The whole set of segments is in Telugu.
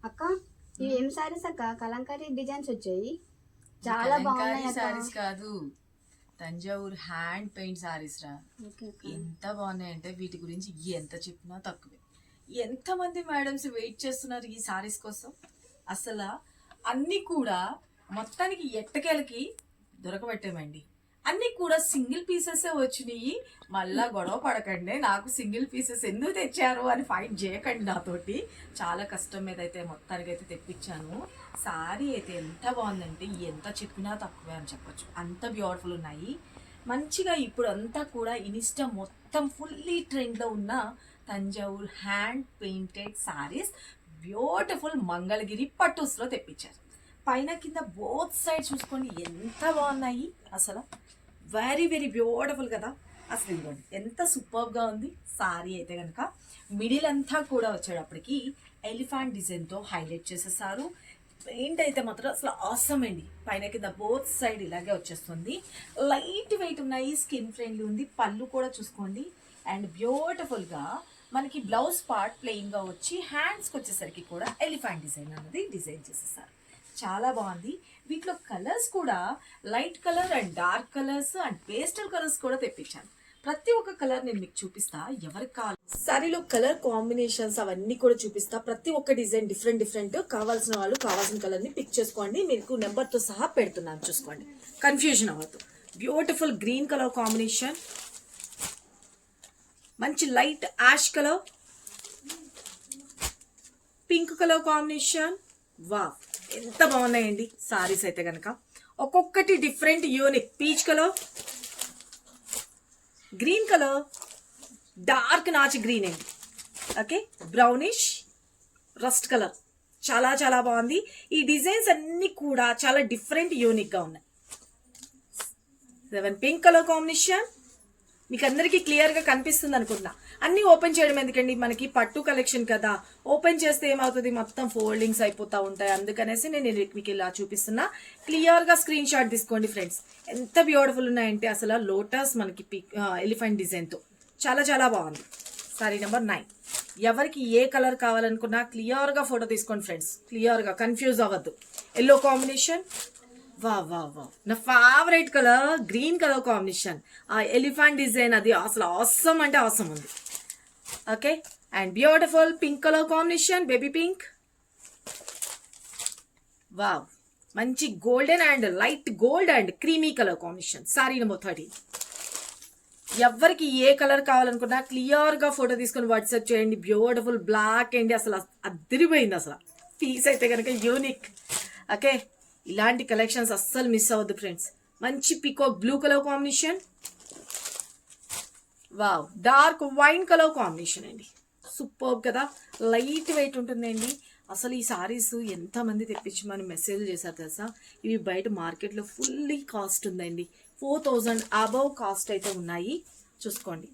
అక్క ఇవి ఏం సారీస్ అక్క? కలంకారీ డిజైన్స్ వచ్చాయి, చాలా బాగున్నాయి అక్క. సారీస్ కాదు, తంజావూరు హ్యాండ్ పెయింట్ సారీస్ రా. ఎంత బాగున్నాయి అంటే వీటి గురించి ఎంత చెప్పినా తక్కువే. ఎంతమంది మేడమ్స్ వెయిట్ చేస్తున్నారు ఈ సారీస్ కోసం. అసలు అన్నీ కూడా మొత్తానికి ఎట్టకేలకి దొరకబెట్టామండి. అన్నీ కూడా సింగిల్ పీసెస్ వచ్చినాయి. మళ్ళా గొడవ పడకండి, నాకు సింగిల్ పీసెస్ ఎందుకు తెచ్చారు అని ఫైట్ చేయకండి నాతోటి. చాలా కష్టం మీద అయితే మొత్తానికైతే తెప్పించాను. సారీ అయితే ఎంత బాగుందంటే ఎంత చెప్పినా తక్కువే అని చెప్పొచ్చు, అంత బ్యూటిఫుల్ ఉన్నాయి. మంచిగా ఇప్పుడు అంతా కూడా ఇన్స్టా మొత్తం ఫుల్లీ ట్రెండ్లో ఉన్న Thanjavur hand painted saris beautiful Mangalagiri పట్టుస్లో తెప్పించారు. పైన కింద బోత్ సైడ్ చూసుకోండి ఎంత బాగున్నాయి. అసలు వెరీ వెరీ బ్యూటిఫుల్ కదా. అసలు ఇదిగోండి ఎంత సూపర్గా ఉంది సారీ అయితే కనుక. మిడిల్ అంతా కూడా వచ్చేటప్పటికి ఎలిఫెంట్ డిజైన్తో హైలైట్ చేసేసారు. పెయింట్ అయితే మాత్రం అసలు ఆసమ్ అండి. పైన కింద బోత్ సైడ్ ఇలాగే వచ్చేస్తుంది. లైట్ వెయిట్ ఉన్నాయి, స్కిన్ ఫ్రెండ్లీ ఉంది. పళ్ళు కూడా చూసుకోండి. అండ్ బ్యూటిఫుల్గా మనకి బ్లౌజ్ పార్ట్ ప్లెయిన్గా వచ్చి హ్యాండ్స్కి వచ్చేసరికి కూడా ఎలిఫెంట్ డిజైన్ అన్నది డిజైన్ చేసేసారు. చాలా బాగుంది. వీటిలో కలర్స్ కూడా light colour and dark colours and pastel colours కూడా తెప్పించాను. ప్రతి ఒక్క కలర్ నేను మీకు చూపిస్తా, ఎవరికి కావాలి సారీలో కలర్ కాంబినేషన్స్ అవన్నీ కూడా చూపిస్తా. ప్రతి ఒక్క డిజైన్ డిఫరెంట్ డిఫరెంట్. కావాల్సిన వాళ్ళు కావాల్సిన కలర్ ని పిక్ చేసుకోండి. మీకు నెంబర్ తో సహా పెడుతున్నాను, చూసుకోండి, కన్ఫ్యూజన్ అవ్వద్దు. బ్యూటిఫుల్ గ్రీన్ కలర్ కాంబినేషన్, మంచి light ash colour, pink colour combination. వా ఎంత బాగున్నాయండి సారీస్ అయితే కనుక. ఒక్కొక్కటి different unique. Peach colour, green colour, dark నాచ్ గ్రీన్ అండి, ఓకే, బ్రౌనిష్, రస్ట్ కలర్. చాలా చాలా బాగుంది. ఈ డిజైన్స్ అన్ని కూడా చాలా డిఫరెంట్ యూనిక్ గా ఉన్నాయి. 7 పింక్ కలర్ కాంబినేషన్. మీకు అందరికీ క్లియర్ గా కనిపిస్తుంది అనుకుంటున్నా. అన్ని ఓపెన్ చేయడం ఎందుకండి, మనకి పట్టు కలెక్షన్ కదా. ఓపెన్ చేస్తే ఏమవుతుంది, మొత్తం ఫోల్డింగ్స్ అయిపోతా ఉంటాయి. అందుకనేసి నేను మీకు ఇలా చూపిస్తున్నా. క్లియర్ గా స్క్రీన్ షాట్ తీసుకోండి ఫ్రెండ్స్. ఎంత బ్యూటిఫుల్ ఉన్నాయంటే అసలు లోటస్ మనకి ఎలిఫెంట్ డిజైన్ తో చాలా చాలా బాగుంది. సారీ నెంబర్ 9. ఎవరికి ఏ కలర్ కావాలనుకున్నా క్లియర్ గా ఫోటో తీసుకోండి ఫ్రెండ్స్. క్లియర్ గా కన్ఫ్యూజ్ అవ్వద్దు. Yellow combination. వా వా వా, నా favourite colour green colour combination. ఆ ఎలిఫెంట్ డిజైన్ అది అసలు ఆసమ్ అంటే ఆసమ్ ఉంది. Okay, and beautiful pink colour combination, baby pink. Wow, మంచి golden and light gold and creamy colour combination. Sari number 13. ఎవరికి ఏ కలర్ కావాలనుకున్నా క్లియర్ గా ఫోటో తీసుకొని వాట్సాప్ చేయండి. బ్యూటిఫుల్ బ్లాక్ అండి, అసలు అదిరిపోయింది. అసలు పీస్ అయితే కనుక యూనిక్. ఓకే, ఇలాంటి కలెక్షన్స్ అస్సలు మిస్ అవ్వద్దు ఫ్రెండ్స్. మంచి peacock blue colour combination. Wow, dark wine colour combination అండి. సూపర్ కదా, లైట్ వెయిట్ ఉంటుందండి. అసలు ఈ సారీస్ ఎంతమంది తెప్పించమని మెసేజ్ చేశారు తెలుసా. ఇవి బయట మార్కెట్లో ఫుల్లీ కాస్ట్ ఉందండి. 4000 అబవ్ కాస్ట్ అయితే ఉన్నాయి, చూసుకోండి.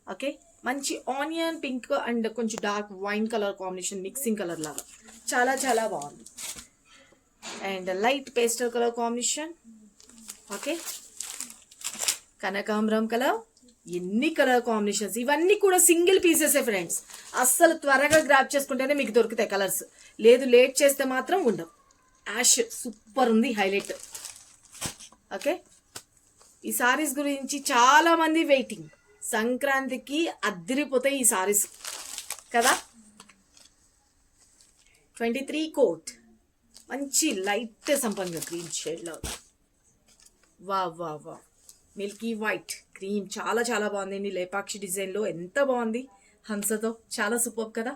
ఓకే, మంచి ఆనియన్ పింక్ అండ్ కొంచెం dark wine colour combination, mixing colour లాగా చాలా చాలా బాగుంది. And light pastel colour combination. Okay, కనకాంబరం కలర్. ఎన్ని కలర్ కాంబినేషన్స్, ఇవన్నీ కూడా సింగిల్ పీసెస్ ఫ్రెండ్స్. అస్సలు త్వరగా గ్రాప్ చేసుకుంటేనే మీకు దొరుకుతాయి కలర్స్, లేదు లేట్ చేస్తే మాత్రం ఉండవు. యాష్ సూపర్ ఉంది, హైలైట్. ఓకే, ఈ సారీస్ గురించి చాలా మంది వెయిటింగ్. సంక్రాంతికి అద్దరిపోతాయి ఈ సారీస్ కదా. 23 కోట్, మంచి లైట్ సంపంగ గ్రీన్ షేడ్లో. వా వా వా, మిల్కీ వైట్ క్రీమ్. చాలా చాలా బాగుందండి. లేపాక్షి డిజైన్లో ఎంత బాగుంది, హంసతో. చాలా సూపర్ కదా.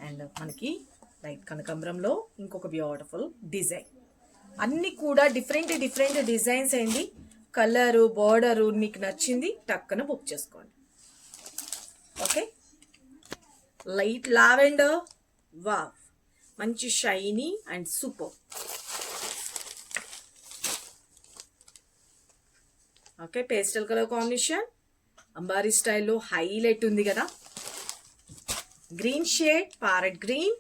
అండ్ మనకి లైట్ కనకాంబరంలో ఇంకొక బ్యూటిఫుల్ డిజైన్. అన్నీ కూడా డిఫరెంట్ డిఫరెంట్ డిజైన్స్ అండి. కలరు, బార్డరు మీకు నచ్చింది టక్కన బుక్ చేసుకోండి. Okay, light lavender. వా, మంచి shiny and super. Okay, pastel colour combination, అంబారీ స్టైల్లో హైలైట్ ఉంది కదా. Green shade, parrot green.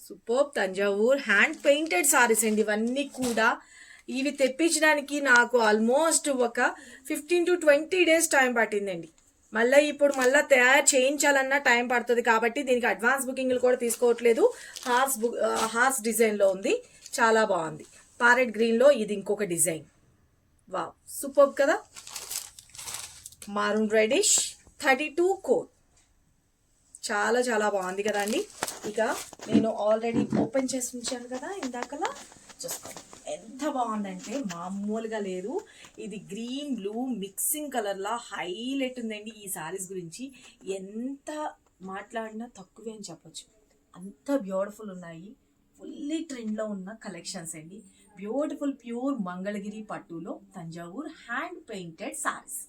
Super Thanjavur hand painted saris అండి ఇవన్నీ కూడా. ఇవి తెప్పించడానికి నాకు ఆల్మోస్ట్ ఒక 15 to 20 days టైం పట్టిందండి. మళ్ళీ తయారు చేయించాలన్నా టైం పడుతుంది కాబట్టి దీనికి అడ్వాన్స్ బుకింగ్లు కూడా తీసుకోవట్లేదు. హార్స్ డిజైన్లో ఉంది, చాలా బాగుంది. ప్యారెట్ గ్రీన్లో ఇది ఇంకొక డిజైన్. వావ్, సూపర్ కదా. మారూన్ రెడిష్ 32 కోడ్, చాలా చాలా బాగుంది కదండి. ఇక నేను ఆల్రెడీ ఓపెన్ చేసి ఉంచాను కదా ఇందాకలా, చూసుకోండి ఎంత బాగుందంటే మామూలుగా లేదు. ఇది గ్రీన్ బ్లూ మిక్సింగ్ కలర్లా హైలైట్ ఉందండి. ఈ సారీస్ గురించి ఎంత మాట్లాడినా తక్కువే అని చెప్పొచ్చు, అంత బ్యూటిఫుల్ ఉన్నాయి. ఫుల్లీ ట్రెండ్లో ఉన్న కలెక్షన్స్ అండి. బ్యూటిఫుల్ ప్యూర్ మంగళగిరి పట్టులో Thanjavur hand painted saris.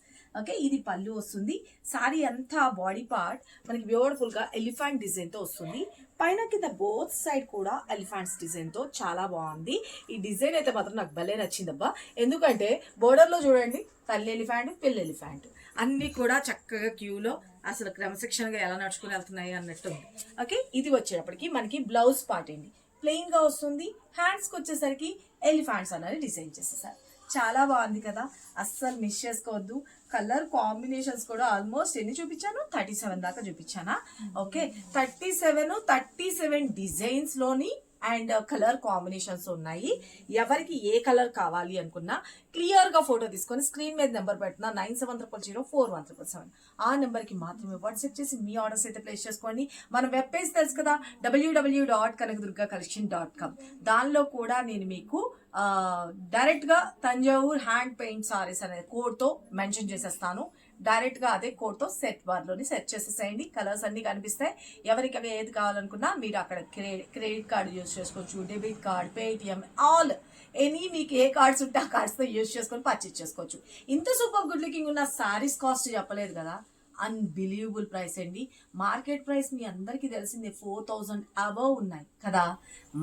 Okay, ఇది పళ్ళు వస్తుంది. సారీ అంతా బాడీ పార్ట్ మనకి బ్యూటిఫుల్గా ఎలిఫెంట్ డిజైన్తో వస్తుంది. పైన కింద బోత్ సైడ్ కూడా ఎలిఫెంట్స్ డిజైన్తో చాలా బాగుంది. ఈ డిజైన్ అయితే మాత్రం నాకు భలే నచ్చిందబ్బా. ఎందుకంటే బోర్డర్లో చూడండి, తల్లి ఎలిఫెంట్ పిల్ల ఎలిఫెంట్ అన్నీ కూడా చక్కగా క్యూలో అసలు క్రమశిక్షణగా ఎలా నడుచుకుని వెళ్తున్నాయి అన్నట్టు. ఓకే, ఇది వచ్చేటప్పటికి మనకి బ్లౌజ్ పార్ట్ అండి, ప్లెయిన్గా వస్తుంది. హ్యాండ్స్కి వచ్చేసరికి ఎలిఫెంట్స్ అనేది డిజైన్ చేసేసారు. చాలా బాగుంది కదా, అస్సలు మిస్ చేసుకోవద్దు. కలర్ కాంబినేషన్స్ కూడా ఆల్మోస్ట్ ఎన్ని చూపించాను, 37 దాకా చూపించానా. ఓకే, 37 డిజైన్స్లోని అండ్ కలర్ కాంబినేషన్స్ ఉన్నాయి. ఎవరికి ఏ కలర్ కావాలి అనుకున్నా క్లియర్గా ఫోటో తీసుకొని స్క్రీన్ మీద నెంబర్ పెట్టిన 9700041777 ఆ నెంబర్కి మాత్రమే వాట్సాప్ చేసి మీ ఆర్డర్స్ అయితే ప్లేస్ చేసుకోండి. మన వెబ్ పేజ్ తెలుసు కదా, www.kanakadurgacollection.com. దానిలో కూడా నేను మీకు డైరెక్ట్గా తంజావూర్ హ్యాండ్ పెయింట్ సారీస్ అనే కోడ్తో మెన్షన్ చేసేస్తాను. డైరెక్ట్గా అదే కోడ్తో సెట్ బార్లోని సెట్ చేసేసేయండి. కలర్స్ అన్నీ కనిపిస్తాయి. ఎవరికి అవి ఏది కావాలనుకున్నా మీరు అక్కడ క్రెడిట్ కార్డు యూజ్ చేసుకోవచ్చు, debit card, Paytm, all any మీకు ఏ కార్డ్స్ ఉంటే ఆ కార్డ్స్తో యూజ్ చేసుకొని పర్చేజ్ చేసుకోవచ్చు. ఇంత సూపర్ గుడ్ లుకింగ్ ఉన్న సారీస్ కాస్ట్ చెప్పలేదు కదా, అన్బిలీవబుల్ ప్రైస్ అండి. మార్కెట్ ప్రైస్ మీ అందరికీ తెలిసిందే 4000 అబవ్ ఉన్నాయి కదా.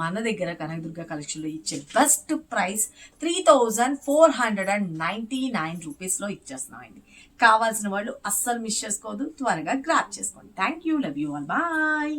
మన దగ్గర కనకదుర్గ కలెక్షన్లో ఇచ్చే బెస్ట్ ప్రైస్ 3499 రూపీస్లో ఇచ్చేస్తున్నామండి. కావాల్సిన వాళ్ళు అస్సలు మిస్ చేసుకోవద్దు, త్వరగా గ్రాప్ చేసుకోండి. Thank you, love you all, bye.